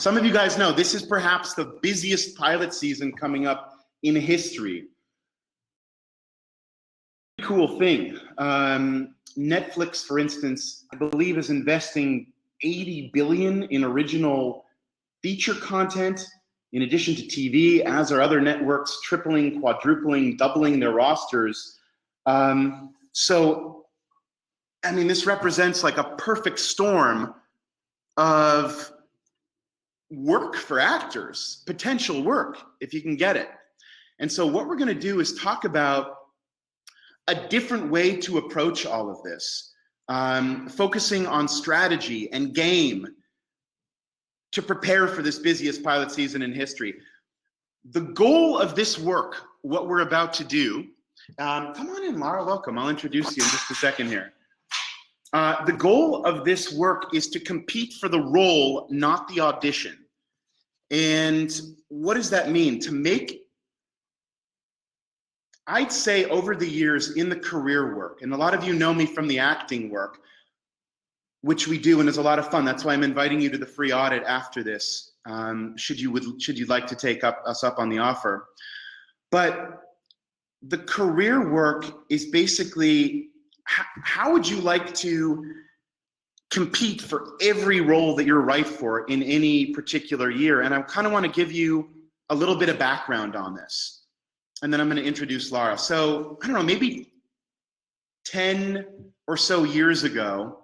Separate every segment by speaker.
Speaker 1: Some of you guys know this is perhaps the busiest pilot season coming up in history. Cool thing. Netflix, for instance, I believe is investing $80 billion in original feature content, in addition to TV, as are other networks tripling, quadrupling, doubling their rosters. So, I mean, this represents like a perfect storm of work for actors, potential work, if you can get it. And so what we're gonna do is talk about a different way to approach all of this, focusing on strategy and game to prepare for this busiest pilot season in history. The goal of this work, what we're about to do, come on in, Lara, welcome. I'll introduce you in just a second here. The goal of this work is to compete for the role, not the audition. And what does that mean? To make, I'd say over the years in the career work, and a lot of you know me from the acting work, which we do and is a lot of fun. That's why I'm inviting you to the free audit after this, should you like to take us up on the offer. But the career work is basically, how would you like to compete for every role that you're right for in any particular year? And I kind of want to give you a little bit of background on this. And then I'm going to introduce Lara. So, I don't know, maybe 10 or so years ago,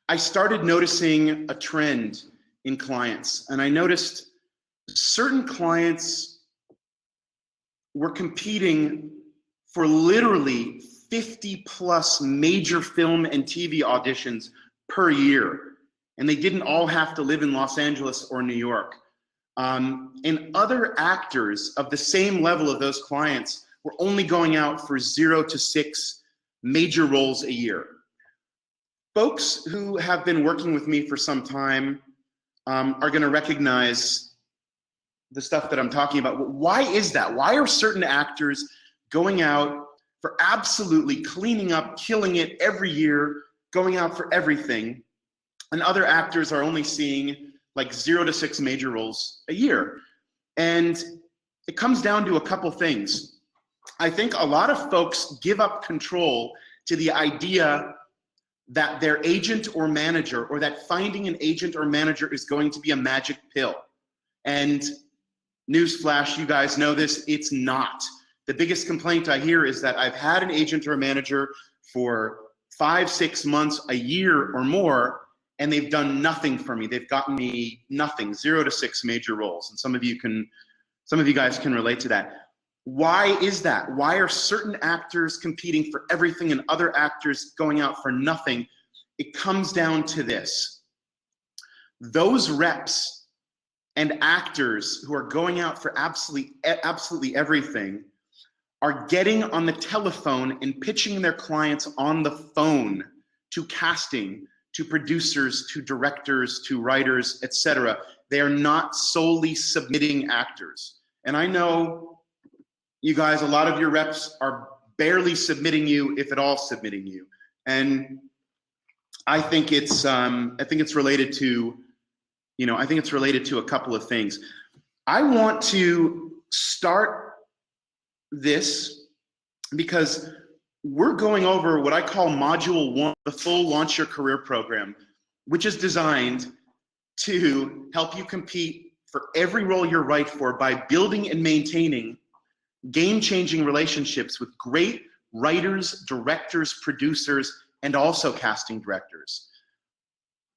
Speaker 1: I started noticing a trend in clients. And I noticed certain clients were competing for literally 50 plus major film and TV auditions per year. And they didn't all have to live in Los Angeles or New York. And other actors of the same level of those clients were only going out for 0 to 6 major roles a year. Folks who have been working with me for some time are gonna recognize the stuff that I'm talking about. Why is that? Why are certain actors going out for absolutely cleaning up, killing it every year, going out for everything, and other actors are only seeing like 0 to 6 major roles a year? And it comes down to a couple things. I think a lot of folks give up control to the idea that their agent or manager, or that finding an agent or manager is going to be a magic pill. And newsflash, you guys know this, it's not. The biggest complaint I hear is that I've had an agent or a manager for 5, 6 months, a year or more, and they've done nothing for me. They've gotten me nothing, 0 to 6 major roles. And some of you guys can relate to that. Why is that? Why are certain actors competing for everything and other actors going out for nothing? It comes down to this. Those reps and actors who are going out for absolutely everything are getting on the telephone and pitching their clients on the phone to casting, to producers, to directors, to writers, etc. They are not solely submitting actors. And I know you guys, a lot of your reps are barely submitting you, if at all submitting you. And I think it's related to, I think it's related to a couple of things. I want to start this because we're going over what I call Module 1, the full Launch Your Career program, which is designed to help you compete for every role you're right for by building and maintaining game-changing relationships with great writers, directors, producers, and also casting directors.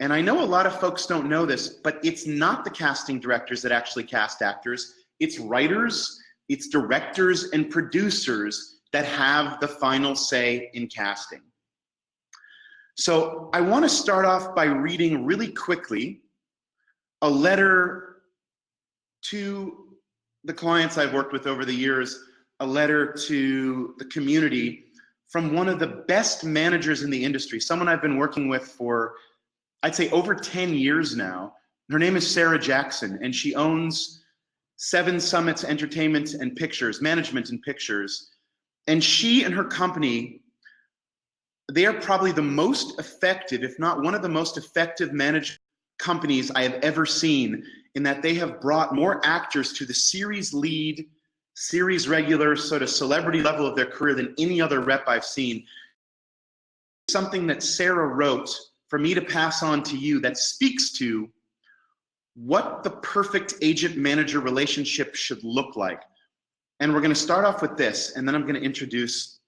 Speaker 1: And I know a lot of folks don't know this, but it's not the casting directors that actually cast actors. It's writers, it's directors and producers that have the final say in casting. So I want to start off by reading really quickly a letter to the clients I've worked with over the years, a letter to the community from one of the best managers in the industry, someone I've been working with for, I'd say, over 10 years now. Her name is Sarah Jackson, and she owns 7 Summits Entertainment and Pictures, Management and Pictures. And she and her company, they are probably the most effective, if not one of the most effective companies I have ever seen, in that they have brought more actors to the series lead, series regular, sort of celebrity level of their career than any other rep I've seen. Something that Sarah wrote for me to pass on to you that speaks to what the perfect agent-manager relationship should look like. And we're going to start off with this, and then I'm going to introduce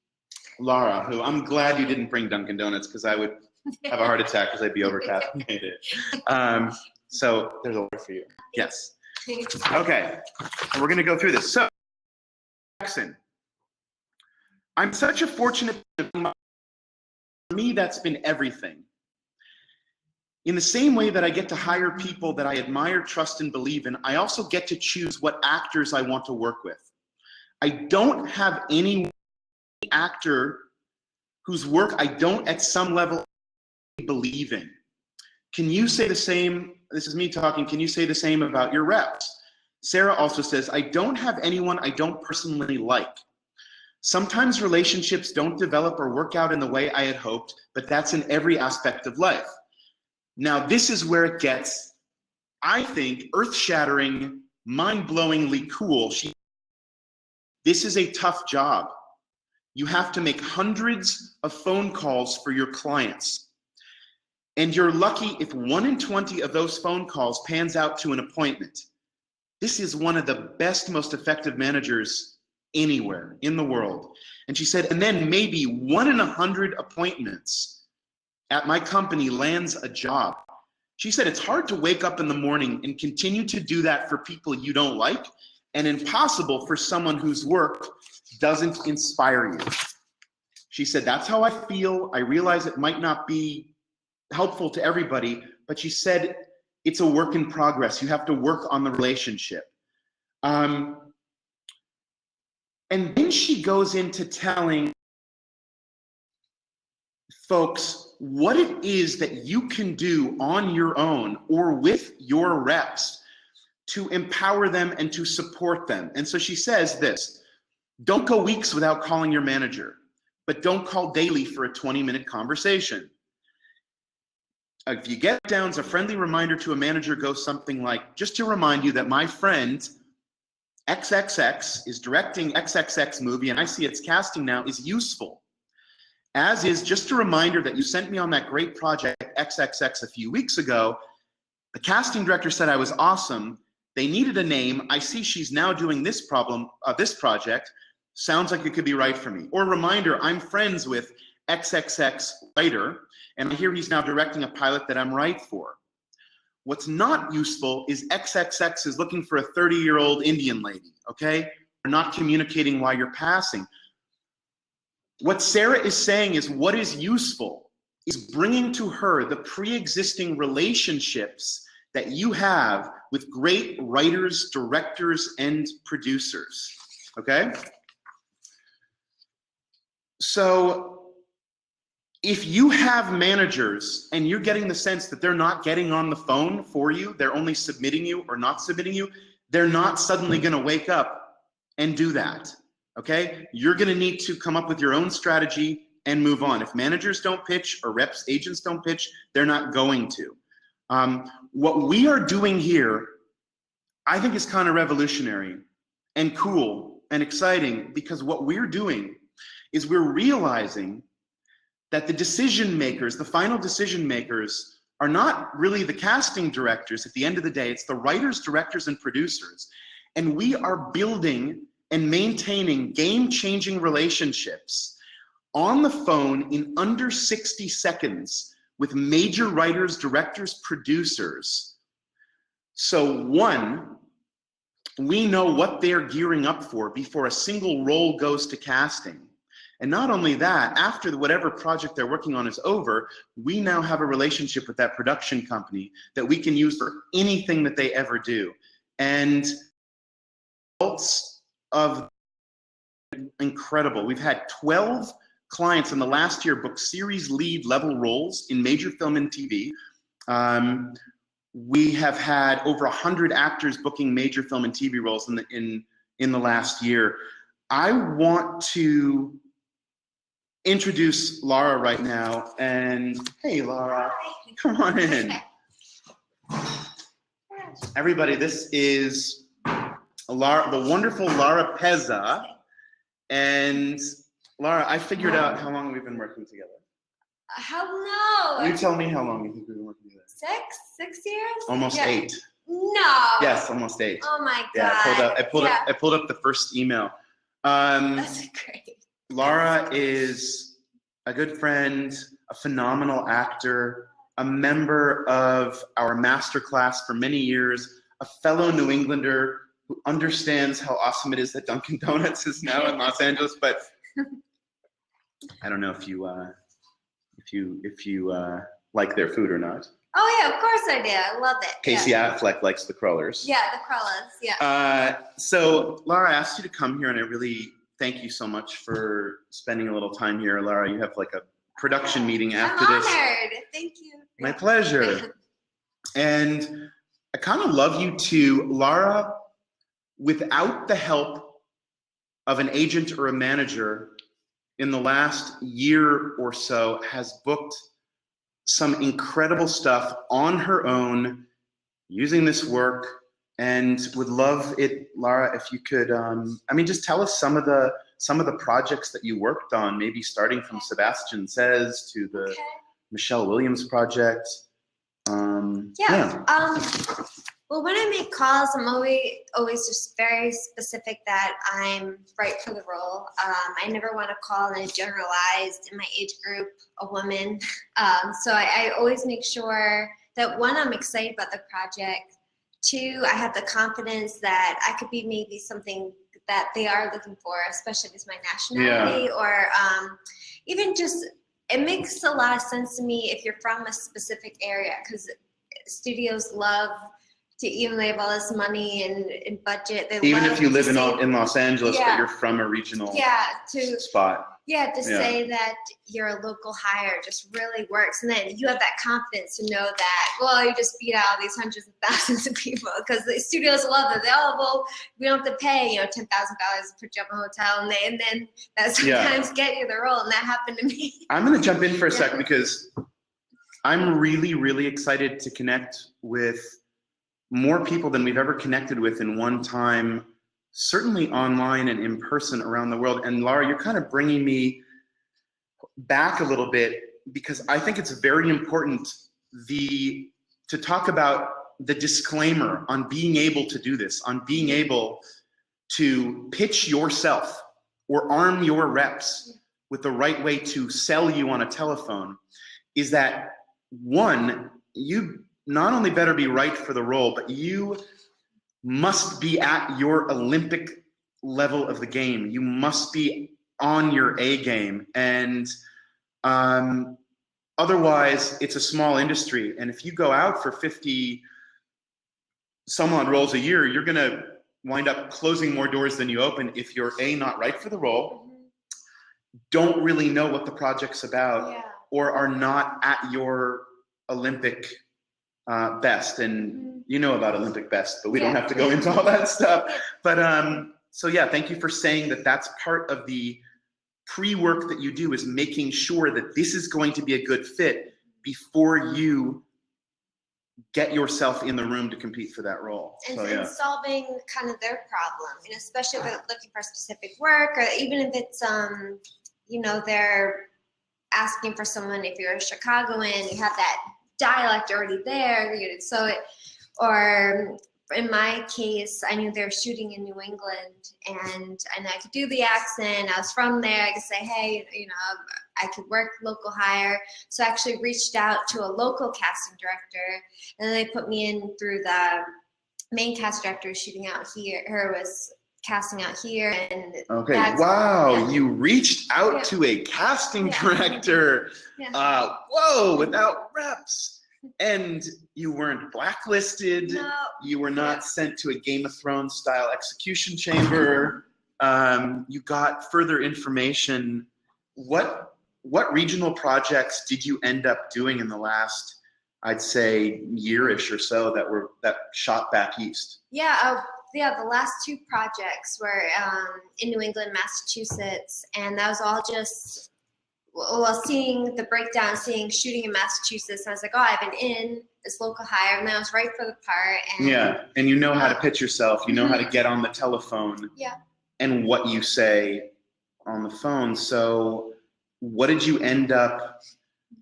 Speaker 1: Laura, who I'm glad you didn't bring Dunkin' Donuts, because I would have a heart attack because I'd be over-caffeinated. So there's a word for you. Yes. Okay. We're going to go through this. So, Jackson, I'm such a fortunate, for me, that's been everything. In the same way that I get to hire people that I admire, trust, and believe in, I also get to choose what actors I want to work with. I don't have any actor whose work I don't at some level believe in. Can you say the same? This is me talking. Can you say the same about your reps? Sarah also says, I don't have anyone I don't personally like. Sometimes relationships don't develop or work out in the way I had hoped, but that's in every aspect of life. Now, this is where it gets, I think, earth-shattering, mind-blowingly cool. This is a tough job. You have to make hundreds of phone calls for your clients. And you're lucky if 1 in 20 of those phone calls pans out to an appointment. This is one of the best, most effective managers anywhere in the world. And she said, and then maybe 1 in 100 appointments at my company lands a job. She said, it's hard to wake up in the morning and continue to do that for people you don't like, and impossible for someone whose work doesn't inspire you. She said, that's how I feel. I realize it might not be helpful to everybody, but she said, it's a work in progress. You have to work on the relationship. And then she goes into telling folks what it is that you can do on your own or with your reps to empower them and to support them. And so she says this: don't go weeks without calling your manager, but don't call daily for a 20-minute conversation. If you get down, a friendly reminder to a manager goes something like, just to remind you that my friend XXX is directing XXX movie and I see it's casting now, is useful. As is just a reminder that you sent me on that great project XXX a few weeks ago. The casting director said I was awesome. They needed a name. I see she's now doing this project. Sounds like it could be right for me. Or reminder, I'm friends with XXX writer, and I hear he's now directing a pilot that I'm right for. What's not useful is XXX is looking for a 30-year-old Indian lady, okay? We're not communicating while you're passing. What Sarah is saying is what is useful is bringing to her the pre-existing relationships that you have with great writers, directors, and producers, okay? So if you have managers and you're getting the sense that they're not getting on the phone for you, they're only submitting you or not submitting you, they're not suddenly gonna wake up and do that. Okay, you're going to need to come up with your own strategy and move on. If managers don't pitch or reps, agents don't pitch, they're not going to. What we are doing here, I think, is kind of revolutionary and cool and exciting, because what we're doing is we're realizing that the decision makers, the final decision makers, are not really the casting directors at the end of the day. It's the writers, directors, and producers. And we are building and maintaining game-changing relationships on the phone in under 60 seconds with major writers, directors, producers. So one, we know what they're gearing up for before a single role goes to casting. And not only that, after whatever project they're working on is over, we now have a relationship with that production company that we can use for anything that they ever do. And results of incredible. We've had 12 clients in the last year book series lead level roles in major film and TV. We have had over 100 actors booking major film and TV roles in the last year. I want to introduce Laura right now. And hey, Laura, come on in. Everybody, this is Lara, the wonderful Lara Pezza. And Lara, I figured out how long we've been working together.
Speaker 2: How no?
Speaker 1: You tell me how long you think we've been working together.
Speaker 2: 6 years?
Speaker 1: Almost 8.
Speaker 2: No.
Speaker 1: Yes, almost 8.
Speaker 2: Oh my God.
Speaker 1: Yeah, I pulled up the first email.
Speaker 2: That's great.
Speaker 1: Lara is a good friend, a phenomenal actor, a member of our masterclass for many years, a fellow New Englander who understands how awesome it is that Dunkin' Donuts is now in Los Angeles. But I don't know if you like their food or not.
Speaker 2: Oh yeah, of course I do. I love it.
Speaker 1: Casey Affleck likes the crullers.
Speaker 2: Yeah, the crullers. Yeah.
Speaker 1: So Lara, I asked you to come here, and I really thank you so much for spending a little time here. Lara, you have like a production meeting after this.
Speaker 2: I'm honored. Thank you.
Speaker 1: My pleasure. And I kind of love you too, Lara. Without the help of an agent or a manager, in the last year or so, has booked some incredible stuff on her own using this work, and would love it, Lara, if you could, I mean, just tell us some of the projects that you worked on, maybe starting from Sebastian Says to the Michelle Williams project.
Speaker 2: Well, when I make calls, I'm always just very specific that I'm right for the role. I never want to call in a generalized, in my age group, a woman. So I always make sure that, one, I'm excited about the project. 2, I have the confidence that I could be maybe something that they are looking for, especially if it's my nationality, or even just, it makes a lot of sense to me if you're from a specific area, because studios love to, even they have all this money and budget. They
Speaker 1: even
Speaker 2: love
Speaker 1: if you live
Speaker 2: to
Speaker 1: in Los Angeles, but you're from a regional spot.
Speaker 2: To say that you're a local hire just really works. And then you have that confidence to know that, well, you just beat out these hundreds of thousands of people, because the studios love it. We don't have to pay, $10,000 to put you up in a hotel, and then that sometimes get you the role. And that happened to me. I'm
Speaker 1: going to jump in for a sec, because I'm really, really excited to connect with more people than we've ever connected with in one time, certainly online and in person around the world. And Lara, you're kind of bringing me back a little bit, because I think it's very important to talk about the disclaimer on being able to do this, on being able to pitch yourself or arm your reps with the right way to sell you on a telephone, is that, one, you not only better be right for the role, but you must be at your Olympic level of the game. You must be on your A game. And otherwise, it's a small industry. And if you go out for 50 some odd roles a year, you're going to wind up closing more doors than you open if you're A, not right for the role, don't really know what the project's about, or are not at your Olympic best. And you know about Olympic best, but we don't have to go into all that stuff. But so yeah, thank you for saying that. That's part of the pre-work that you do, is making sure that this is going to be a good fit before you get yourself in the room to compete for that role.
Speaker 2: And solving kind of their problem, especially if they're looking for specific work, or even if it's they're asking for someone, if you're a Chicagoan, you have that dialect already there, or in my case, I knew they were shooting in New England, and I could do the accent. I was from there. I could say, hey, I could work local hire. So I actually reached out to a local casting director, and then they put me in through the main cast director shooting out here. Her was casting out here, and
Speaker 1: you reached out to a casting director. Whoa, without reps. And you weren't blacklisted.
Speaker 2: No.
Speaker 1: You were not sent to a Game of Thrones style execution chamber. You got further information. What regional projects did you end up doing in the last, I'd say, year-ish or so that shot back east?
Speaker 2: The last 2 projects were in New England, Massachusetts, and that was all just well, seeing the breakdown, seeing shooting in Massachusetts, I was like, oh, I've been in this local hire, and then I was right for the part. And
Speaker 1: Yeah, and you know how to pitch yourself. You know how to get on the telephone.
Speaker 2: Yeah.
Speaker 1: And what you say on the phone. So what did you end up,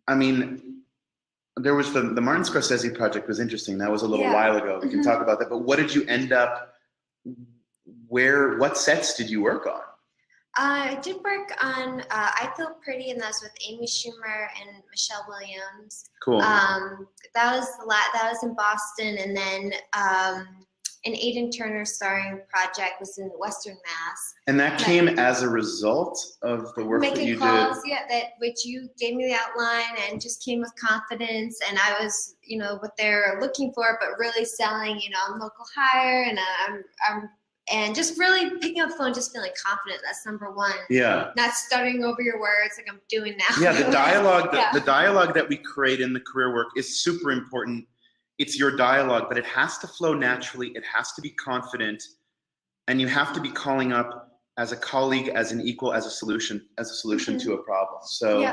Speaker 1: I mean, there was the Martin Scorsese project was interesting. That was a little while ago. We can talk about that. But what did you end up, what sets did you work on?
Speaker 2: I did work on I Feel Pretty, and that was with Amy Schumer and Michelle Williams.
Speaker 1: Cool.
Speaker 2: That was in Boston, and then an Aidan Turner starring project was in Western Mass.
Speaker 1: And that came as a result of the work that you
Speaker 2: calls,
Speaker 1: did?
Speaker 2: Yeah, which you gave me the outline and just came with confidence, and I was, what they're looking for, but really selling, I'm local hire, and and just really picking up the phone, just feeling confident. That's number one.
Speaker 1: Yeah.
Speaker 2: Not stuttering over your words like I'm doing now.
Speaker 1: Yeah, the dialogue, the dialogue that we create in the career work is super important. It's your dialogue, but it has to flow naturally. It has to be confident, and you have to be calling up as a colleague, as an equal, as a solution to a problem. So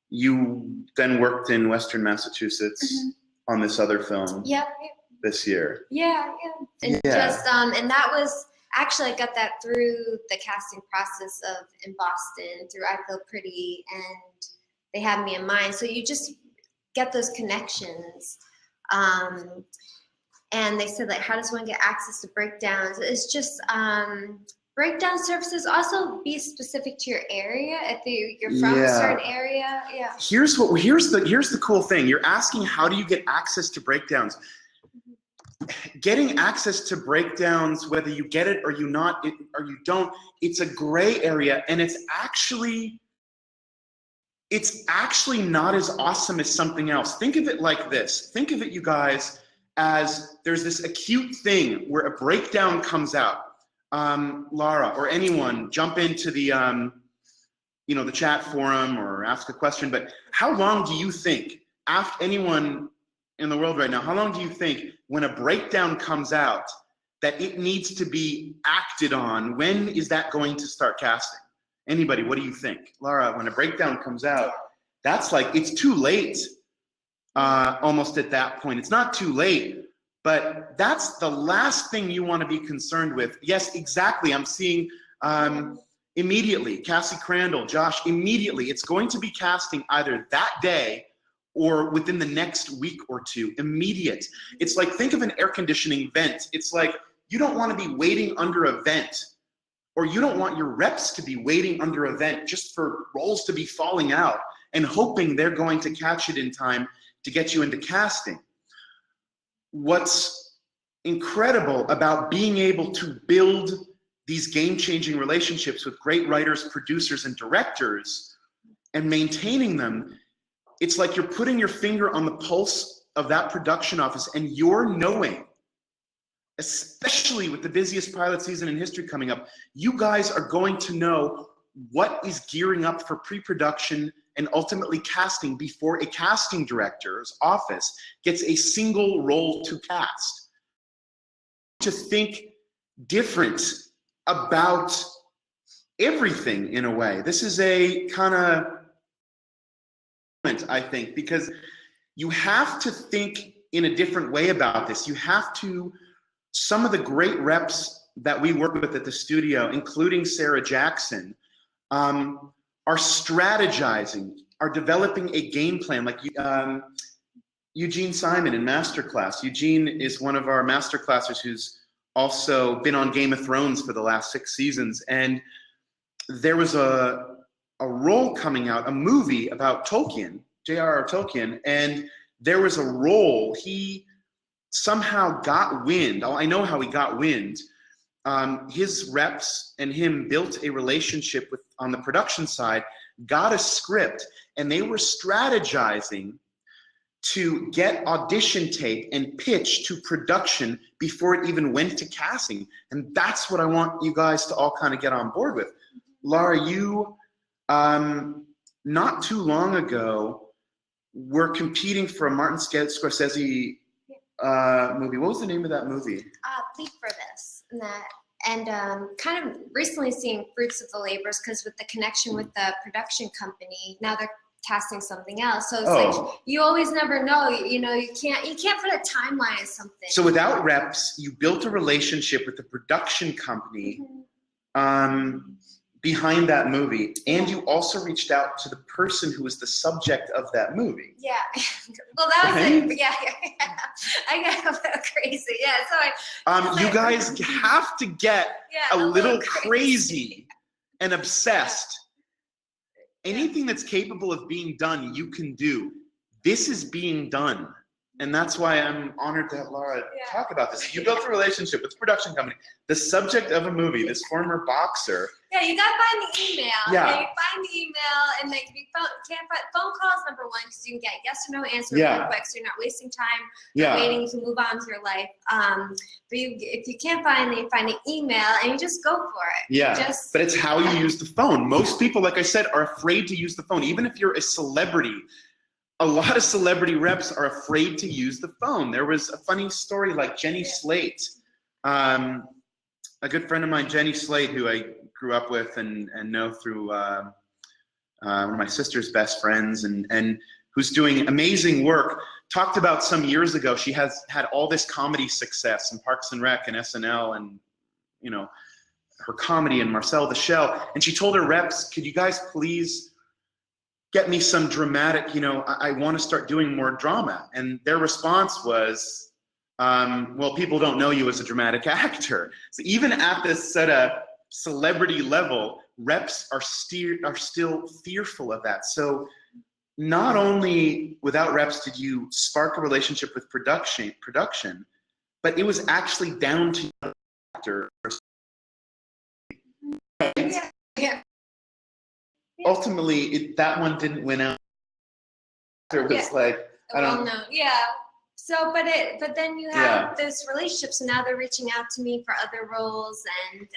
Speaker 1: you then worked in Western Massachusetts on this other film. This year.
Speaker 2: And and that was actually, I got that through the casting process in Boston through I Feel Pretty, and they had me in mind. So you just get those connections. And they said, like, how does one get access to breakdowns? It's just breakdown services. Also, be specific to your area. If you're from a certain area, Here's
Speaker 1: the cool thing. You're asking, how do you get access to breakdowns? Getting access to breakdowns, whether you get it or you don't, it's a gray area, and it's actually not as awesome as something else. Think of it like this. Think of it, you guys, as there's this acute thing where a breakdown comes out. Laura or anyone, jump into the the chat forum or ask a question. But how long do you think, after anyone in the world right now, how long do you think when a breakdown comes out that it needs to be acted on? When is that going to start casting? Anybody, what do you think? Laura, when a breakdown comes out, that's like, it's too late almost at that point. It's not too late, but that's the last thing you want to be concerned with. Yes, exactly. I'm seeing immediately, Cassie Crandall, Josh, immediately. It's going to be casting either that day or within the next week or two, immediate. It's like, think of an air conditioning vent. It's like, you don't want to be waiting under a vent, or you don't want your reps to be waiting under a vent just for roles to be falling out and hoping they're going to catch it in time to get you into casting. What's incredible about being able to build these game-changing relationships with great writers, producers, and directors and maintaining them, it's like you're putting your finger on the pulse of that production office, and you're knowing, especially with the busiest pilot season in history coming up, you guys are going to know what is gearing up for pre-production and ultimately casting before a casting director's office gets a single role to cast. To think different about everything in a way. This is a kind of, I think, because you have to think in a different way about this. You have to, some of the great reps that we work with at the studio, including Sarah Jackson, are strategizing, are developing a game plan. Like Eugene Simon in Masterclass. Eugene is one of our Masterclassers who's also been on Game of Thrones for the last 6 seasons. And there was a role coming out, a movie about Tolkien, J.R.R. Tolkien, and there was a role he somehow got wind. Oh, I know how he got wind. His reps and him built a relationship with, on the production side, got a script, and they were strategizing to get audition tape and pitch to production before it even went to casting. And that's what I want you guys to all kind of get on board with. Laura, you, not too long ago, were competing for a Martin Scorsese movie. What was the name of that movie?
Speaker 2: Plead for This. and kind of recently seeing fruits of the labors, because with the connection with the production company, now they're casting something else. So it's like you always never know. You know, you can't put a timeline on something.
Speaker 1: So without reps, you built a relationship with the production company behind that movie, and you also reached out to the person who was the subject of that movie.
Speaker 2: Yeah. Well, that was it. Yeah. I got a little crazy. Yeah. So
Speaker 1: you guys have to get a little crazy and obsessed. Anything that's capable of being done, you can do. This is being done. And that's why I'm honored to have Laura talk about this. You built a relationship with the production company, the subject of a movie, this former boxer.
Speaker 2: Yeah, you gotta find the email.
Speaker 1: Yeah.
Speaker 2: You find the email, and like you can't find phone calls, number one, because you can get yes or no answer really quick, so you're not wasting time waiting. You can move on to your life. But if you can't find it, you find an email, and you just go for it.
Speaker 1: Yeah, but it's how you use the phone. Most people, like I said, are afraid to use the phone. Even if you're a celebrity, a lot of celebrity reps are afraid to use the phone. There was a funny story like Jenny Slate, a good friend of mine, Jenny Slate, who I grew up with and know through one of my sister's best friends, and who's doing amazing work, talked about some years ago, she has had all this comedy success in Parks and Rec and SNL and, you know, her comedy and Marcel the Shell. And she told her reps, could you guys please get me some dramatic, you know, I want to start doing more drama. And their response was, well, people don't know you as a dramatic actor. So even at this sort of celebrity level, reps are still fearful of that. So not only without reps did you spark a relationship with production, but it was actually down to the actor.
Speaker 2: Yeah.
Speaker 1: Ultimately, that one didn't win out. It was like, I don't know.
Speaker 2: Yeah. So, but then you have this relationship. So now they're reaching out to me for other roles, and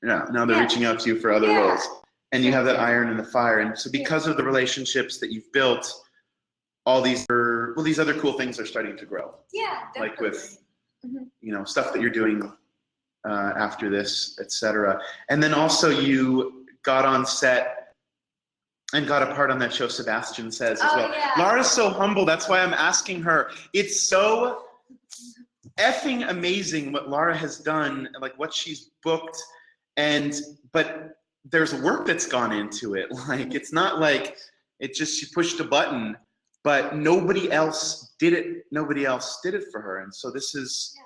Speaker 1: now they're reaching out to you for other roles, and you have that iron in the fire. And so, because of the relationships that you've built, all these other cool things are starting to grow.
Speaker 2: Yeah, definitely.
Speaker 1: Like with you know, stuff that you're doing after this, etc. And then also you got on set and got a part on that show Sebastian Says as well.
Speaker 2: Yeah.
Speaker 1: Laura's so humble, that's why I'm asking her. It's so effing amazing what Laura has done, like what she's booked, but there's work that's gone into it. Like, it's not like it just, she pushed a button, but nobody else did it. Nobody else did it for her. And so this is,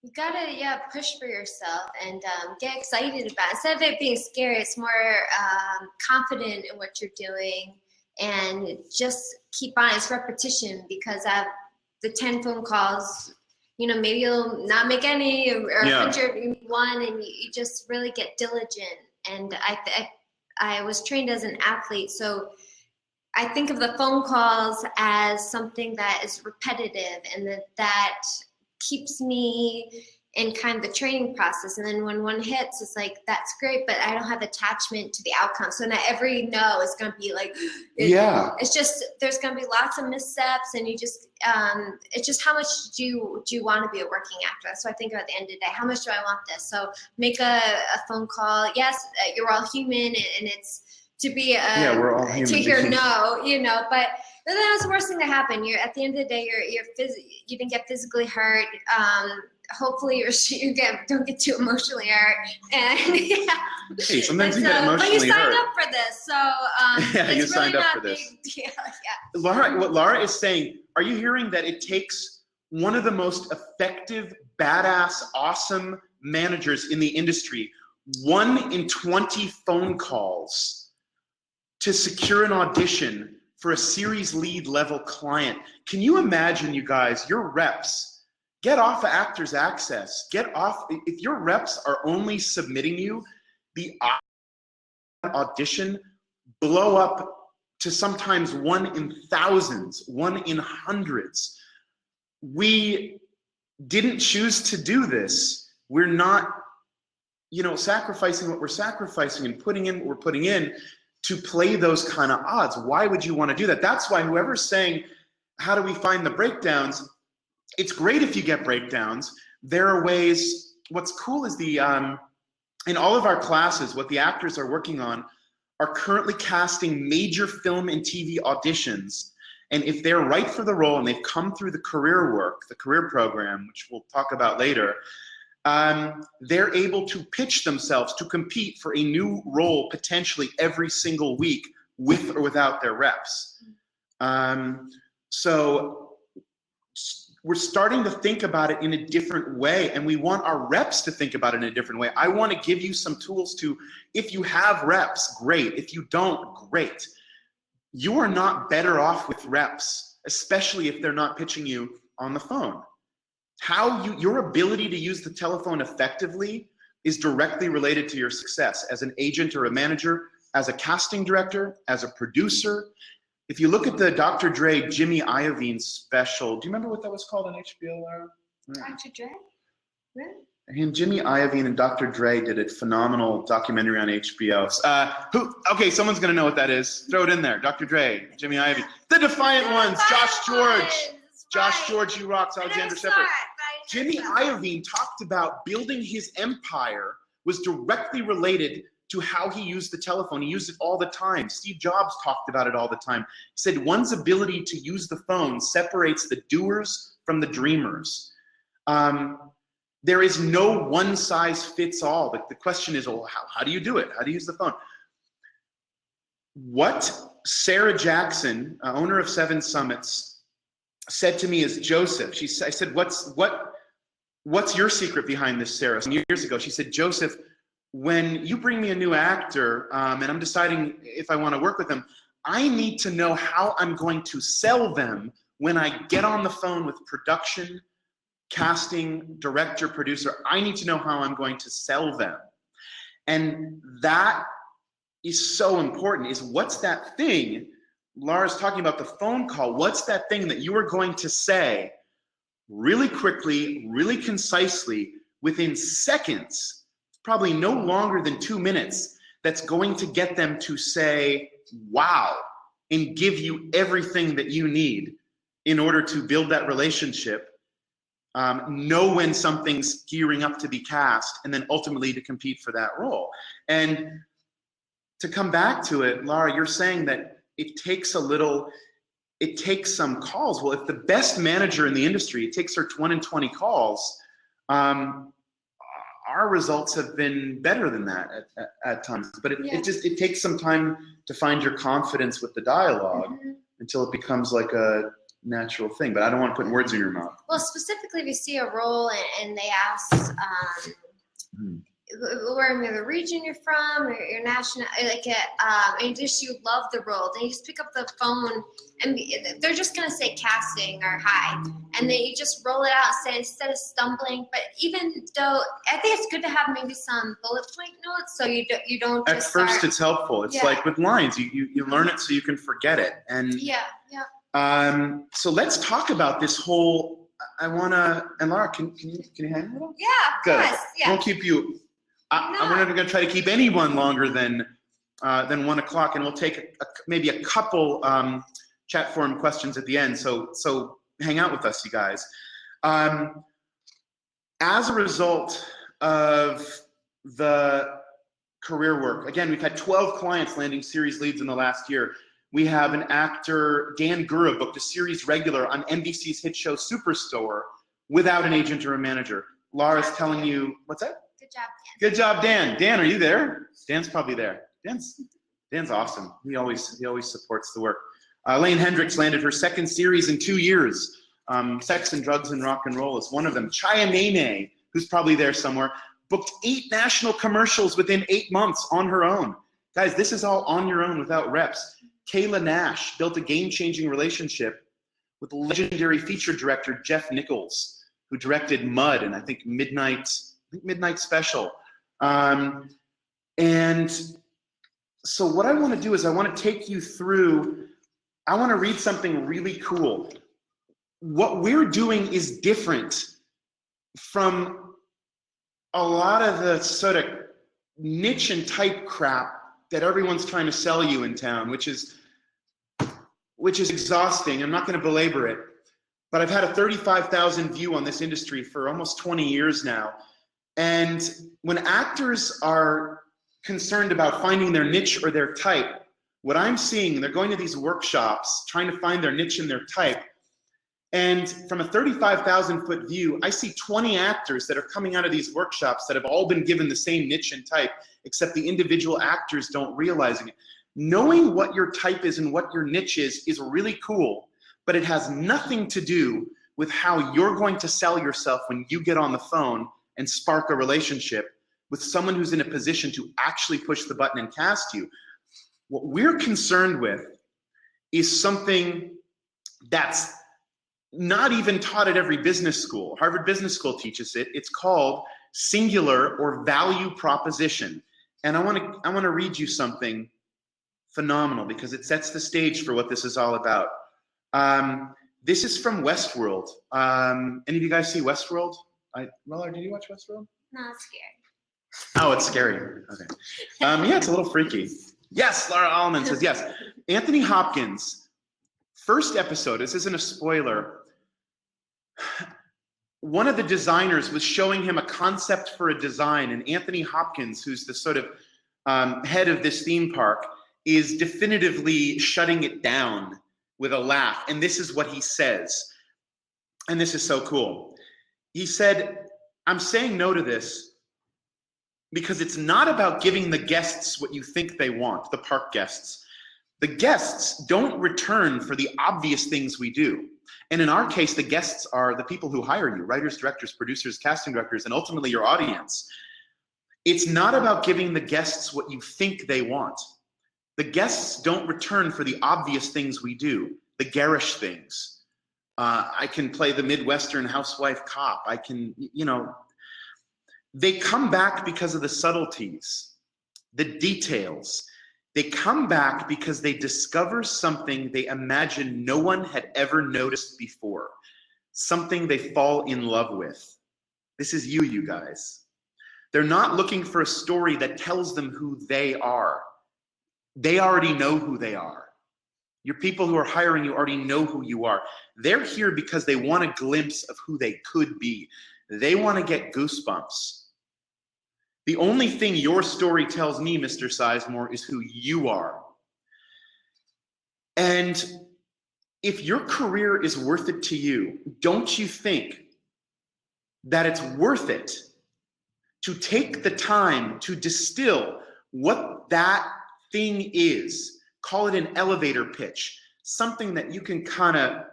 Speaker 2: you gotta push for yourself and get excited about it. Instead of it being scary, it's more confident in what you're doing, and just keep on. It's repetition, because the 10 phone calls, you know, maybe you'll not make any, or 101, and you just really get diligent. And I was trained as an athlete, so I think of the phone calls as something that is repetitive, and that keeps me in kind of the training process. And then when one hits, it's like, that's great, but I don't have attachment to the outcome. So not every no is going to be like, it's just, there's going to be lots of missteps, and you just, it's just how much do you want to be a working actor? So I think at the end of the day, how much do I want this? So make a phone call. Yes, you're all human, and it's to be
Speaker 1: we're all human
Speaker 2: to hear
Speaker 1: beings.
Speaker 2: no, you know, but that's the worst thing to happen. You're at the end of the day, you didn't get physically hurt. Hopefully you don't get too emotionally hurt. And
Speaker 1: hey, sometimes you get emotionally hurt.
Speaker 2: But you signed up for this, so
Speaker 1: you
Speaker 2: it's
Speaker 1: signed
Speaker 2: really
Speaker 1: up
Speaker 2: not
Speaker 1: for this.
Speaker 2: big deal.
Speaker 1: Laura, what Laura is saying, are you hearing that it takes one of the most effective, badass, awesome managers in the industry, 1 in 20 phone calls to secure an audition for a series lead level client? Can you imagine, you guys, your reps, get off of Actors Access, get off, if your reps are only submitting you the audition, blow up to sometimes 1 in thousands, 1 in hundreds. We didn't choose to do this. We're not, you know, sacrificing what we're sacrificing and putting in what we're putting in to play those kind of odds. Why would you want to do that? That's why whoever's saying, how do we find the breakdowns? It's great if you get breakdowns. There are ways what's cool is in all of our classes, what the actors are working on are currently casting major film and TV auditions. And if they're right for the role and they've come through the career program, which we'll talk about later, they're able to pitch themselves to compete for a new role potentially every single week with or without their reps. So we're starting to think about it in a different way, and we want our reps to think about it in a different way. I want to give you some tools to, if you have reps, great. If you don't, great. You are not better off with reps, especially if they're not pitching you on the phone. Your ability to use the telephone effectively is directly related to your success as an agent or a manager, as a casting director, as a producer. If you look at the Dr. Dre, Jimmy Iovine special, do you remember what that was called on HBO, Lara?
Speaker 2: Dr. Dre? Really?
Speaker 1: And Jimmy Iovine and Dr. Dre did a phenomenal documentary on HBO. Okay, someone's gonna know what that is. Throw it in there. Dr. Dre, Jimmy Iovine. The Defiant Ones, Josh George. Josh George, you rocks, Alexander Shepard. Jimmy Iovine talked about building his empire was directly related to how he used the telephone. He used it all the time. Steve Jobs talked about it all the time. He said one's ability to use the phone separates the doers from the dreamers. There is no one size fits all. The question is, well, how do you do it? How do you use the phone? What Sarah Jackson, owner of 7 Summits, said to me is, Joseph, I said, what's your secret behind this, Sarah? Some years ago, she said, Joseph, when you bring me a new actor and I'm deciding if I want to work with them, I need to know how I'm going to sell them when I get on the phone with production, casting, director, producer. I need to know how I'm going to sell them. And that is so important, is what's that thing? Lara's talking about the phone call. What's that thing that you are going to say really quickly, really concisely, within seconds, probably no longer than 2 minutes, that's going to get them to say, wow, and give you everything that you need in order to build that relationship, know when something's gearing up to be cast, and then ultimately to compete for that role. And to come back to it, Lara, you're saying that it takes some calls. Well, if the best manager in the industry, it takes her 1 in 20 calls, our results have been better than that at times. But it takes some time to find your confidence with the dialogue until it becomes like a natural thing. But I don't want to put words in your mouth.
Speaker 2: Well, specifically, if you see a role and they ask where the region you're from or your national, and just you love the role, then you just pick up the phone and they're just gonna say casting or hi, and then you just roll it out, say instead of stumbling. But even though I think it's good to have maybe some bullet point notes, so you don't.
Speaker 1: At first, it's helpful. It's like with lines, you learn it so you can forget it. And so let's talk about this whole. I wanna, and Lara, can you handle it?
Speaker 2: Yeah, of
Speaker 1: good.
Speaker 2: Course. Yeah.
Speaker 1: We'll keep you. I'm not going to try to keep anyone longer than 1 o'clock, and we'll take maybe a couple chat forum questions at the end. So hang out with us, you guys. As a result of the career work, again, we've had 12 clients landing series leads in the last year. We have an actor, Dan Gura, booked a series regular on NBC's hit show Superstore without an agent or a manager. Lara's telling you, what's that?
Speaker 2: Good job, Dan.
Speaker 1: Good job, Dan. Dan, are you there? Dan's probably there. Dan's awesome. He always supports the work. Elaine Hendricks landed her 2nd series in 2 years. Sex and Drugs and Rock and Roll is one of them. Chaya Nene, who's probably there somewhere, booked 8 national commercials within 8 months on her own. Guys, this is all on your own without reps. Kayla Nash built a game-changing relationship with legendary feature director Jeff Nichols, who directed Mud and I think Midnight Special. And so what I want to do is I want to take you through, I want to read something really cool. What we're doing is different from a lot of the sort of niche and type crap that everyone's trying to sell you in town, which is exhausting. I'm not going to belabor it, but I've had a 35,000 view on this industry for almost 20 years now. And when actors are concerned about finding their niche or their type, what I'm seeing, they're going to these workshops trying to find their niche and their type. And from a 35,000 foot view, I see 20 actors that are coming out of these workshops that have all been given the same niche and type, except the individual actors don't realize it. Knowing what your type is and what your niche is really cool, but it has nothing to do with how you're going to sell yourself when you get on the phone and spark a relationship with someone who's in a position to actually push the button and cast you. What we're concerned with is something that's not even taught at every business school. Harvard Business School teaches it. It's called singular or value proposition. And I want to read you something phenomenal because it sets the stage for what this is all about. This is from Westworld. Any of you guys see Westworld? Roller, did you watch Westworld?
Speaker 2: No, it's scary.
Speaker 1: Oh, it's scary. Okay. Yeah, it's a little freaky. Yes, Laura Allman says yes. Anthony Hopkins, first episode, this isn't a spoiler. One of the designers was showing him a concept for a design, and Anthony Hopkins, who's the sort of head of this theme park, is definitively shutting it down with a laugh. And this is what he says. And this is so cool. He said, I'm saying no to this because it's not about giving the guests what you think they want, the park guests. The guests don't return for the obvious things we do. And in our case, the guests are the people who hire you, writers, directors, producers, casting directors, and ultimately your audience. It's not about giving the guests what you think they want. The guests don't return for the obvious things we do, the garish things. I can play the Midwestern housewife cop. I can, they come back because of the subtleties, the details. They come back because they discover something they imagine no one had ever noticed before, something they fall in love with. This is you guys. They're not looking for a story that tells them who they are. They already know who they are. Your people who are hiring you already know who you are. They're here because they want a glimpse of who they could be. They want to get goosebumps. The only thing your story tells me, Mr. Sizemore, is who you are. And if your career is worth it to you, don't you think that it's worth it to take the time to distill what that thing is? Call it an elevator pitch, something that you can kind of,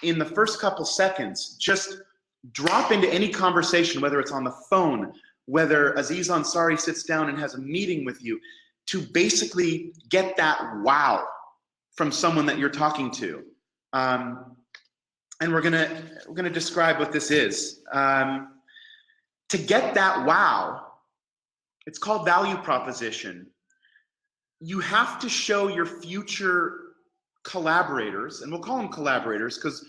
Speaker 1: in the first couple seconds, just drop into any conversation, whether it's on the phone, whether Aziz Ansari sits down and has a meeting with you, to basically get that wow from someone that you're talking to. And we're gonna describe what this is. To get that wow, it's called value proposition. You have to show your future collaborators, and we'll call them collaborators because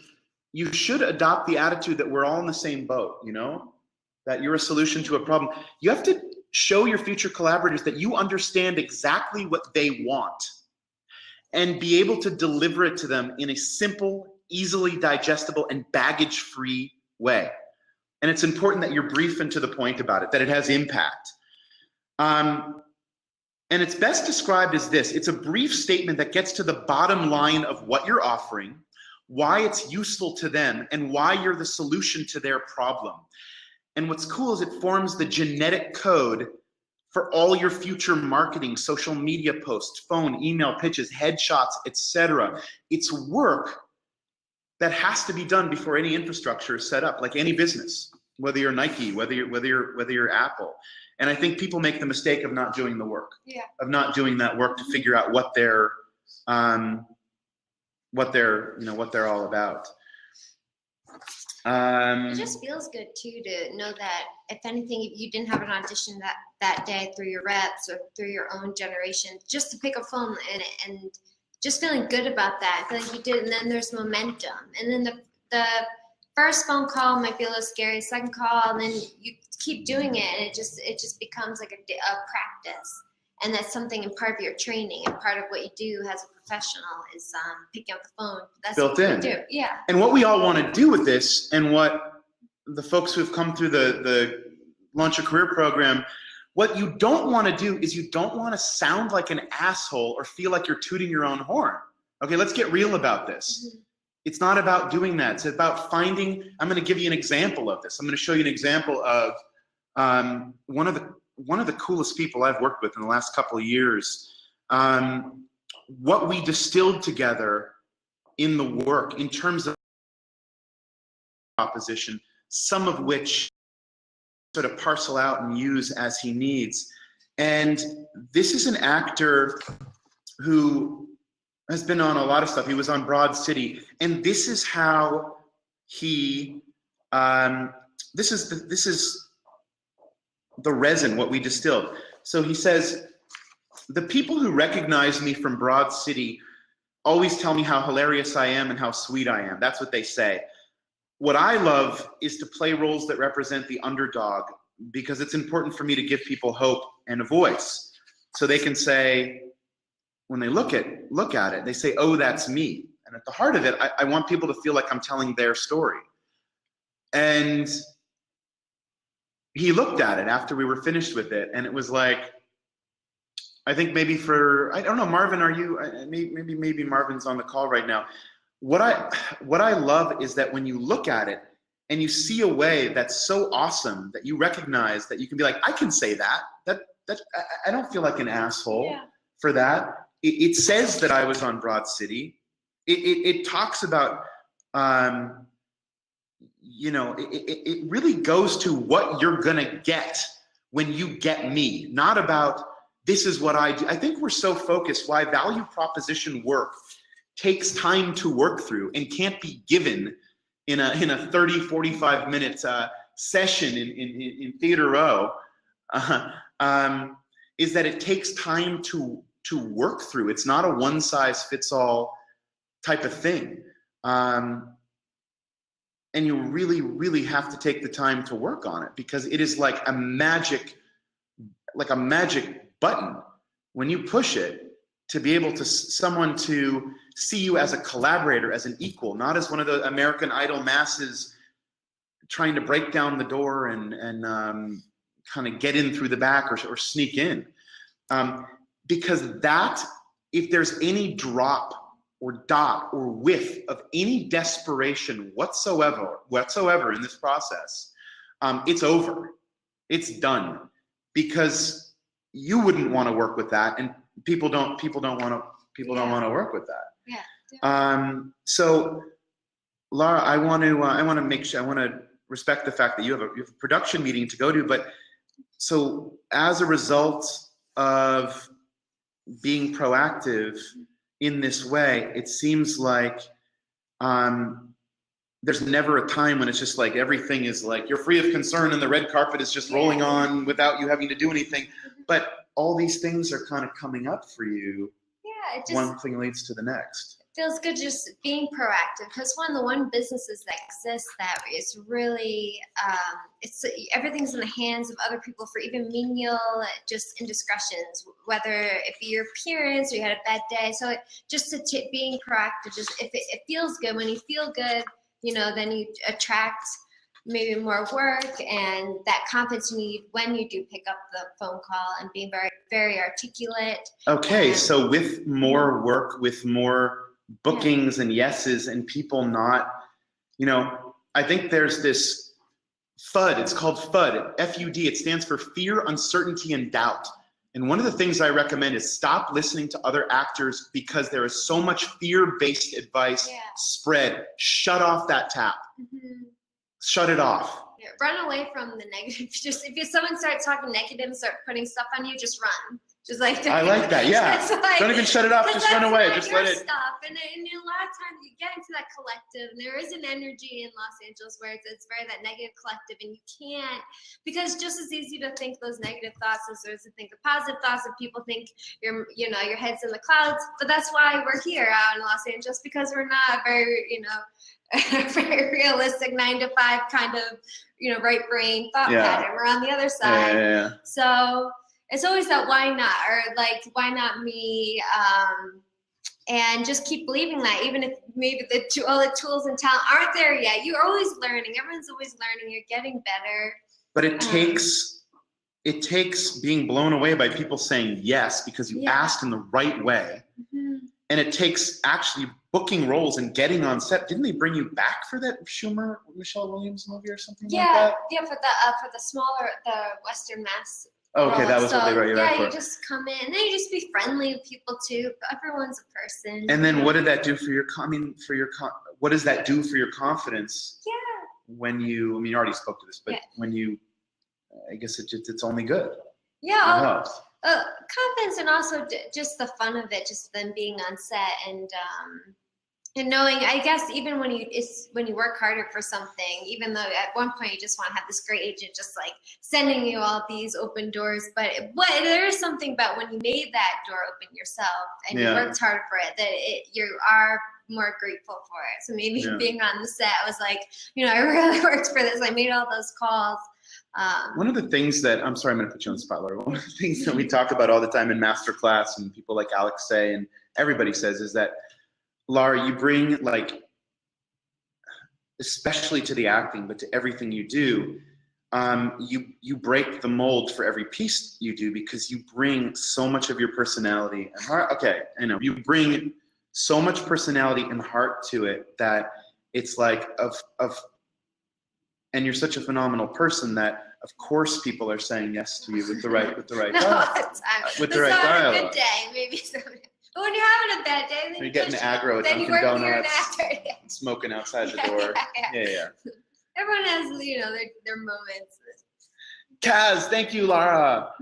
Speaker 1: you should adopt the attitude that we're all in the same boat, that you're a solution to a problem. You have to show your future collaborators that you understand exactly what they want and be able to deliver it to them in a simple, easily digestible, and baggage-free way. And it's important that you're brief and to the point about it, that it has impact. And it's best described as this. It's a brief statement that gets to the bottom line of what you're offering, why it's useful to them, and why you're the solution to their problem. And what's cool is it forms the genetic code for all your future marketing, social media posts, phone, email pitches, headshots, etc. It's work that has to be done before any infrastructure is set up, like any business, whether you're Nike, whether you're Apple. And I think people make the mistake of not doing the work, of not doing that work to figure out what they're all about.
Speaker 2: It just feels good too to know that if anything, if you didn't have an audition that day through your reps or through your own generation, just to pick up phone and just feeling good about that. I feel like you did, and then there's momentum. And then the first phone call might be a little scary, second call, and then you keep doing it, and it just becomes like a practice. And that's something in part of your training, and part of what you do as a professional is picking up the phone. That's
Speaker 1: built
Speaker 2: what
Speaker 1: in.
Speaker 2: you do. Yeah.
Speaker 1: And what we all want to do with this, and what the folks who've come through the launch a career program, what you don't want to do is you don't want to sound like an asshole or feel like you're tooting your own horn. Okay, let's get real about this. It's not about doing that. It's about finding, I'm going to give you an example of this. I'm going to show you an example of one of the coolest people I've worked with in the last couple of years. What we distilled together in the work in terms of proposition, some of which sort of parcel out and use as he needs. And this is an actor who has been on a lot of stuff. He was on Broad City, and this is how he, this is the resin, what we distilled. So he says, the people who recognize me from Broad City always tell me how hilarious I am and how sweet I am. That's what they say. What I love is to play roles that represent the underdog, because it's important for me to give people hope and a voice. So they can say, when they look at it, they say, oh, that's me. And at the heart of it, I want people to feel like I'm telling their story. And he looked at it after we were finished with it, and it was like, I think maybe for, I don't know, Marvin, are you, maybe Marvin's on the call right now. What I love is that when you look at it and you see a way that's so awesome that you recognize that you can be like, I can say that I don't feel like an asshole for that. It says that I was on Broad City. It talks about, you know, it really goes to what you're gonna get when you get me, not about this is what I do. I think we're so focused why value proposition work takes time to work through and can't be given in a 30, 45 minute session in Theater Row, is that it takes time to work through. It's not a one size fits all type of thing. And you really, really have to take the time to work on it, because it is like a magic button when you push it, to be able to someone to see you as a collaborator, as an equal, not as one of the American Idol masses trying to break down the door and kind of get in through the back or sneak in. Because that, if there's any drop or dot or whiff of any desperation whatsoever in this process, it's over. It's done. Because you wouldn't want to work with that, and people don't want to work with that.
Speaker 2: Yeah.
Speaker 1: So Laura, I want to respect the fact that you have a production meeting to go to, but so as a result of being proactive in this way, it seems like there's never a time when it's just like everything is like you're free of concern and the red carpet is just rolling on without you having to do anything. But all these things are kind of coming up for you.
Speaker 2: Yeah, it just,
Speaker 1: one thing leads to the next.
Speaker 2: It feels good just being proactive, because one businesses that exist that is really it's everything's in the hands of other people for even menial just indiscretions, whether it be your appearance or you had a bad day. So just being proactive, just if it feels good, when you feel good, you know, then you attract maybe more work and that confidence you need when you do pick up the phone call and being very, very articulate.
Speaker 1: Okay, so with more work, with more bookings and yeses and people not, you know, I think there's this FUD, it's called FUD, F-U-D, it stands for fear, uncertainty, and doubt. And one of the things I recommend is stop listening to other actors, because there is so much fear-based advice spread. Shut off that tap. Shut it off.
Speaker 2: Yeah, run away from the negative. Just if someone starts talking negative and start putting stuff on you, just run. Just like
Speaker 1: I like that. Yeah.
Speaker 2: Like,
Speaker 1: don't even shut it off. Just run away. Just let it.
Speaker 2: Stuff. And a lot of times you get into that collective, and there is an energy in Los Angeles where it's very that negative collective, and you can't, because just as easy to think those negative thoughts as there is to think the positive thoughts, and people think your head's in the clouds. But that's why we're here out in Los Angeles, because we're not very, very realistic 9 to 5 kind of, right brain thought pattern. We're on the other side. So it's always that why not, or like, why not me? And just keep believing that, even if maybe all the tools and talent aren't there yet. You're always learning. Everyone's always learning. You're getting better.
Speaker 1: But it takes being blown away by people saying yes because you asked in the right way. And it takes actually booking roles and getting on set. Didn't they bring you back for that Michelle Williams movie or something like that?
Speaker 2: Yeah, for the Western Mass.
Speaker 1: Okay, that was
Speaker 2: so,
Speaker 1: what they brought you back for.
Speaker 2: Yeah, you just come in, and then you just be friendly with people too. Everyone's a person.
Speaker 1: And then what did that do for your? What does that do for your confidence?
Speaker 2: Yeah.
Speaker 1: When you, I mean, you already spoke to this, but when you, I guess it's only good.
Speaker 2: Yeah.
Speaker 1: It helps.
Speaker 2: Confidence, and also just the fun of it, just them being on set and knowing, I guess, even when you work harder for something, even though at one point you just want to have this great agent just like sending you all these open doors, but there is something about when you made that door open yourself and you worked hard for it, that you are more grateful for it. So maybe being on the set, I was like, I really worked for this. I made all those calls.
Speaker 1: One of the things that, I'm sorry, I'm going to put you on the spot, Laura. One of the things that we talk about all the time in masterclass, and people like Alex say, and everybody says, is that, Laura, you bring, like, especially to the acting, but to everything you do, you break the mold for every piece you do because you bring so much of your personality and heart. Okay, I know. You bring so much personality and heart to it that it's like and you're such a phenomenal person that of course people are saying yes to you with the right with the right dialogue.
Speaker 2: A good day, maybe something. But when you're having a bad day, then
Speaker 1: you're getting aggro at Dunkin' Donuts, smoking outside the door. Yeah.
Speaker 2: Everyone has, their moments.
Speaker 1: Kaz, thank you, Laura.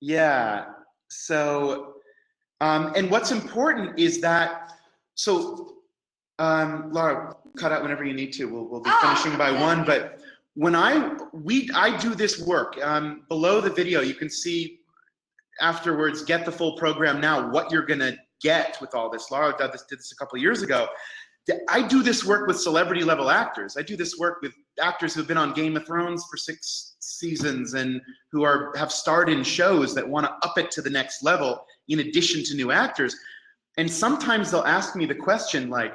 Speaker 1: Yeah. So, and what's important is that. So, Laura, cut out whenever you need to. We'll be finishing by 1. But when I do this work, below the video, you can see afterwards, get the full program now, what you're gonna get with all this. Laura did this a couple of years ago. I do this work with celebrity level actors. I do this work with actors who've been on Game of Thrones for 6 seasons and who have starred in shows that wanna up it to the next level in addition to new actors. And sometimes they'll ask me the question like,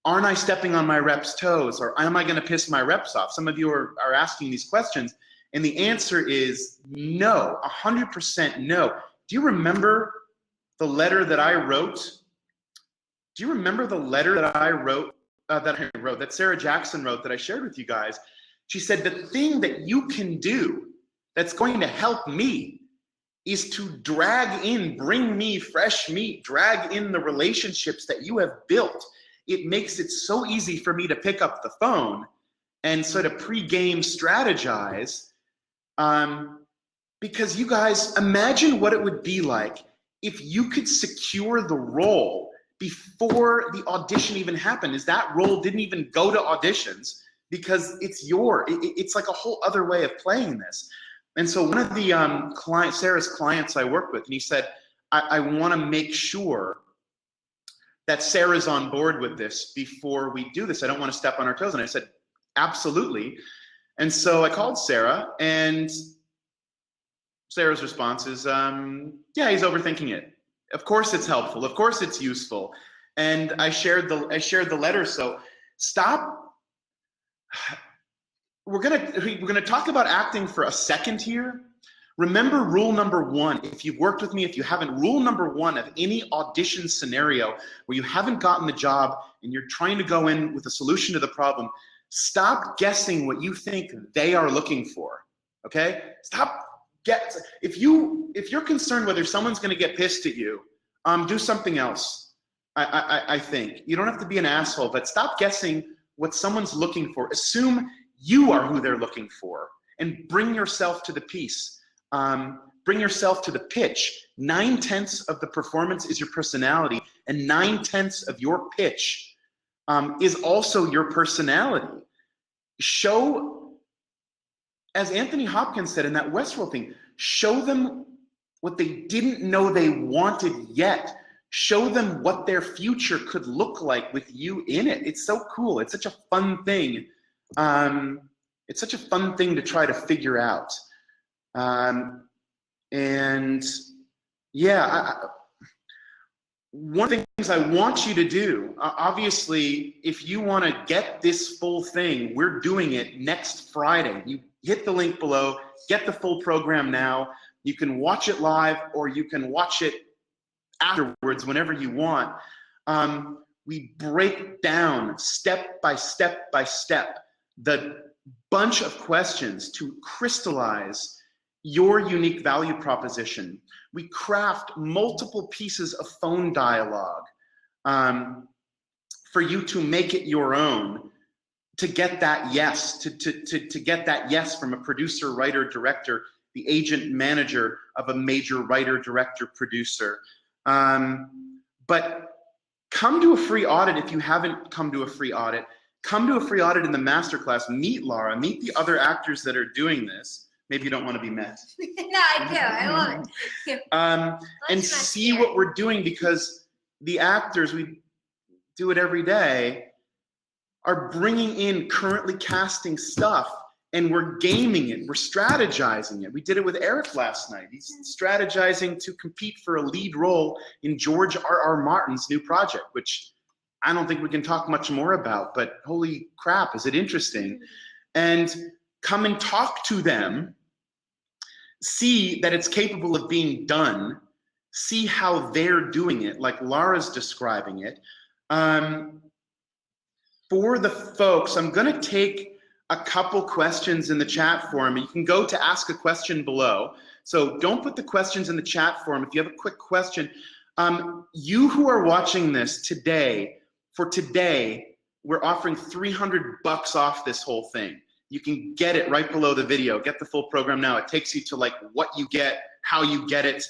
Speaker 1: aren't I stepping on my rep's toes, or am I gonna piss my reps off? Some of you are asking these questions, and the answer is no, 100% no. Do you remember the letter that I wrote? Do you remember the letter that I wrote, that Sarah Jackson wrote, that I shared with you guys? She said, the thing that you can do that's going to help me is to bring me fresh meat, drag in the relationships that you have built. It makes it so easy for me to pick up the phone and sort of pre-game strategize. Because you guys, imagine what it would be like if you could secure the role before the audition even happened, is that role didn't even go to auditions because it's like a whole other way of playing this. And so one of the Sarah's clients I work with, and he said, I want to make sure that Sarah's on board with this before we do this. I don't want to step on her toes. And I said, absolutely. And so I called Sarah, and Sarah's response is, yeah, he's overthinking it. Of course it's helpful. Of course it's useful. And I shared the letter. So stop. We're gonna talk about acting for a second here. Remember rule number 1. If you've worked with me, if you haven't, rule number 1 of any audition scenario where you haven't gotten the job and you're trying to go in with a solution to the problem, stop guessing what you think they are looking for. Okay? If you're concerned whether someone's going to get pissed at you, do something else. I think you don't have to be an asshole, but stop guessing what someone's looking for. Assume you are who they're looking for, and bring yourself to the piece. Bring yourself to the pitch. 9/10 of the performance is your personality, and 9/10 of your pitch is also your personality. Show, as Anthony Hopkins said in that Westworld thing, show them what they didn't know they wanted yet. Show them what their future could look like with you in it. It's so cool. It's such a fun thing. It's such a fun thing to try to figure out. And yeah, one of the things I want you to do, obviously, if you want to get this full thing, we're doing it next Friday. You hit the link below, get the full program now. You can watch it live or you can watch it afterwards whenever you want. We break down step by step by step the bunch of questions to crystallize your unique value proposition. We craft multiple pieces of phone dialogue for you to make it your own, to get that yes, to get that yes from a producer, writer, director, the agent manager of a major writer, director, producer. But come to a free audit if you haven't come to a free audit. Come to a free audit in the masterclass. Meet Laura, meet the other actors that are doing this. Maybe you don't want to be met.
Speaker 2: No, I do. I love it.
Speaker 1: And see what we're doing, because the actors, we do it every day, are bringing in currently casting stuff, and we're gaming it. We're strategizing it. We did it with Eric last night. He's strategizing to compete for a lead role in George R.R. Martin's new project, which I don't think we can talk much more about, but holy crap, is it interesting. And come and talk to them, see that it's capable of being done, see how they're doing it, like Laura's describing it. For the folks, I'm gonna take a couple questions in the chat forum. You can go to ask a question below. So don't put the questions in the chat forum. If you have a quick question, you who are watching this today, for today, we're offering $300 off this whole thing. You can get it right below the video. Get the full program now. It takes you to like what you get, how you get it.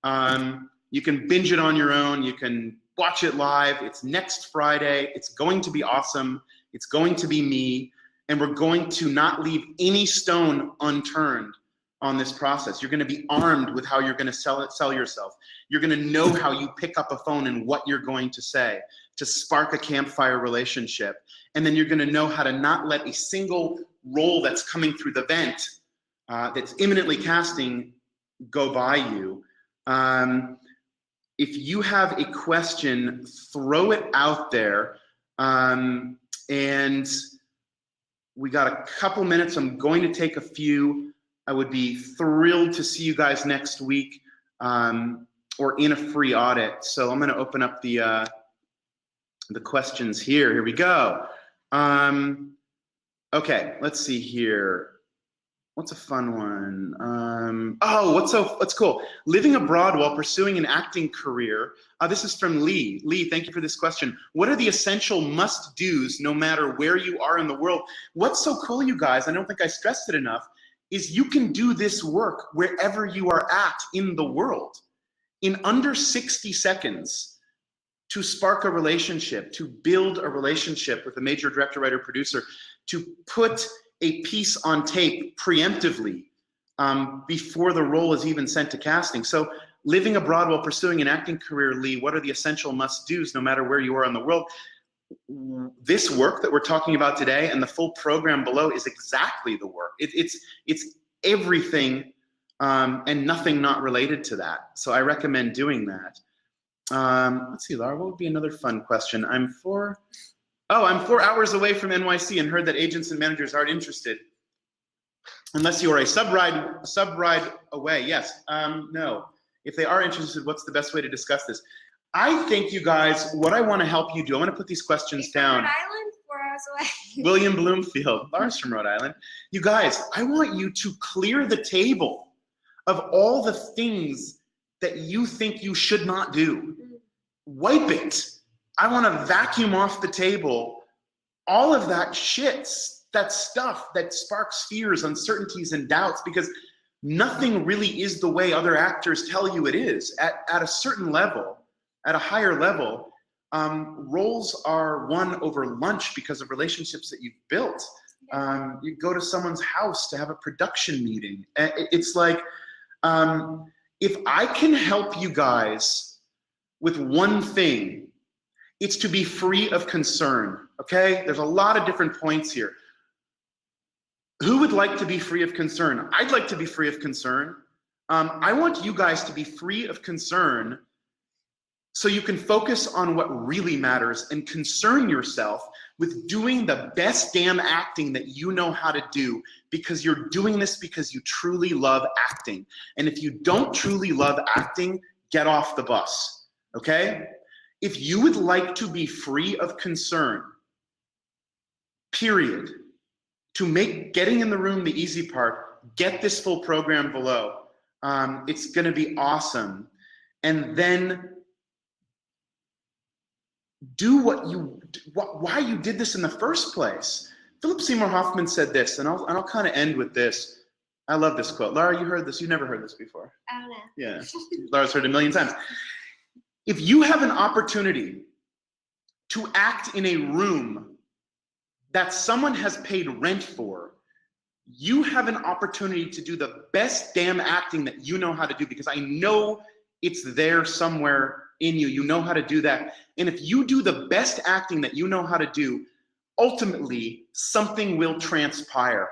Speaker 1: You can binge it on your own. You can watch it live. It's next Friday. It's going to be awesome. It's going to be me. And we're going to not leave any stone unturned on this process. You're going to be armed with how you're going to sell yourself. You're going to know how you pick up a phone and what you're going to say to spark a campfire relationship. And then you're going to know how to not let a single role that's coming through the vent that's imminently casting go by you. If you have a question, throw it out there. And we got a couple minutes. I'm going to take a few. I would be thrilled to see you guys next week or in a free audit. So I'm going to open up the questions here. Here we go. Okay, let's see here. What's a fun one? Oh, what's cool? Living abroad while pursuing an acting career. This is from Lee. Lee, thank you for this question. What are the essential must-dos no matter where you are in the world? What's so cool, you guys, I don't think I stressed it enough, is you can do this work wherever you are at in the world. In under 60 seconds, to spark a relationship, to build a relationship with a major director, writer, producer, to put a piece on tape preemptively before the role is even sent to casting. So living abroad while pursuing an acting career, Lee, what are the essential must-dos no matter where you are in the world? This work that we're talking about today and the full program below is exactly the work. It's everything and nothing not related to that. So I recommend doing that. Let's see, Laura, what would be another fun question? I'm 4 hours away from NYC and heard that agents and managers aren't interested. Unless you are a sub-ride away. Yes, no. If they are interested, what's the best way to discuss this? I think, you guys, what I want to help you do, I want to put these questions down.
Speaker 2: Rhode Island, 4 hours away.
Speaker 1: William Bloomfield, Lars from Rhode Island. You guys, I want you to clear the table of all the things that you think you should not do. Wipe it. I want to vacuum off the table all of that shit, that stuff that sparks fears, uncertainties, and doubts, because nothing really is the way other actors tell you it is. At a certain level, at a higher level, roles are won over lunch because of relationships that you've built. You go to someone's house to have a production meeting. It's like, if I can help you guys with one thing, it's to be free of concern, okay? There's a lot of different points here. Who would like to be free of concern? I'd like to be free of concern. I want you guys to be free of concern so you can focus on what really matters and concern yourself with doing the best damn acting that you know how to do, because you're doing this because you truly love acting. And if you don't truly love acting, get off the bus, okay? If you would like to be free of concern, period, to make getting in the room the easy part, get this full program below. It's gonna be awesome. And then do why you did this in the first place. Philip Seymour Hoffman said this, and I'll kind of end with this. I love this quote. Laura, you heard this, you never heard this before.
Speaker 2: I don't know.
Speaker 1: Yeah, Laura's heard it a million times. If you have an opportunity to act in a room that someone has paid rent for, you have an opportunity to do the best damn acting that you know how to do, because I know it's there somewhere in you. You know how to do that. And if you do the best acting that you know how to do, ultimately something will transpire.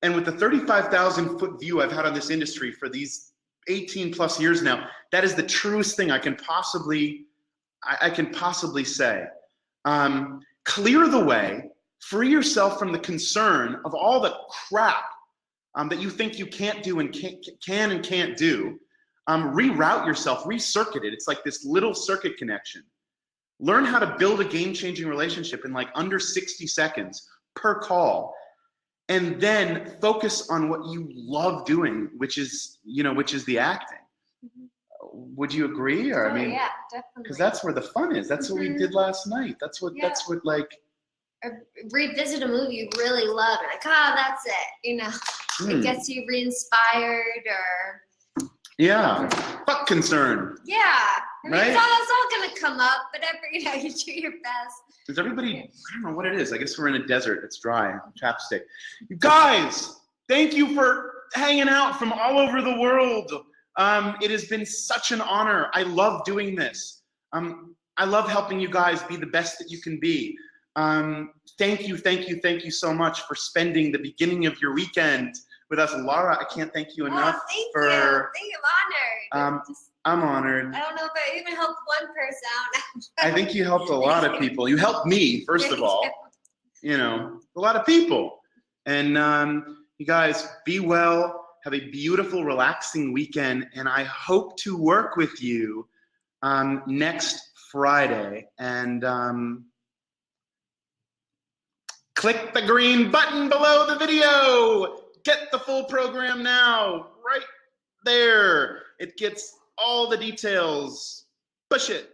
Speaker 1: And with the 35,000 foot view I've had on this industry for these 18 plus years now, that is the truest thing I can possibly say. Clear the way, free yourself from the concern of all the crap that you think you can't do and can and can't do. Reroute yourself, recircuit it. It's like this little circuit connection. Learn how to build a game-changing relationship in like under 60 seconds per call. And then focus on what you love doing, which is the acting. Mm-hmm. Would you agree? Or I mean,
Speaker 2: yeah, definitely.
Speaker 1: Because that's where the fun is. That's what we did last night. That's what like.
Speaker 2: Or revisit a movie you really love, and like, oh, that's it. It gets you re-inspired, or.
Speaker 1: Yeah, fuck concern.
Speaker 2: Yeah, I mean,
Speaker 1: right?
Speaker 2: it's all gonna come up, but you do your best.
Speaker 1: Does everybody, I don't know what it is. I guess we're in a desert. It's dry. Chapstick. You guys, thank you for hanging out from all over the world. It has been such an honor. I love doing this. I love helping you guys be the best that you can be. Thank you so much for spending the beginning of your weekend with us. Laura, I can't thank you enough for.
Speaker 2: Thank you. I'm honored.
Speaker 1: I'm honored.
Speaker 2: I don't know if I even helped one person out.
Speaker 1: I think you helped a lot of people. You helped me, first of all. A lot of people. And you guys, be well. Have a beautiful, relaxing weekend. And I hope to work with you next Friday. And click the green button below the video. Get the full program now. Right there. It gets all the details. Push it.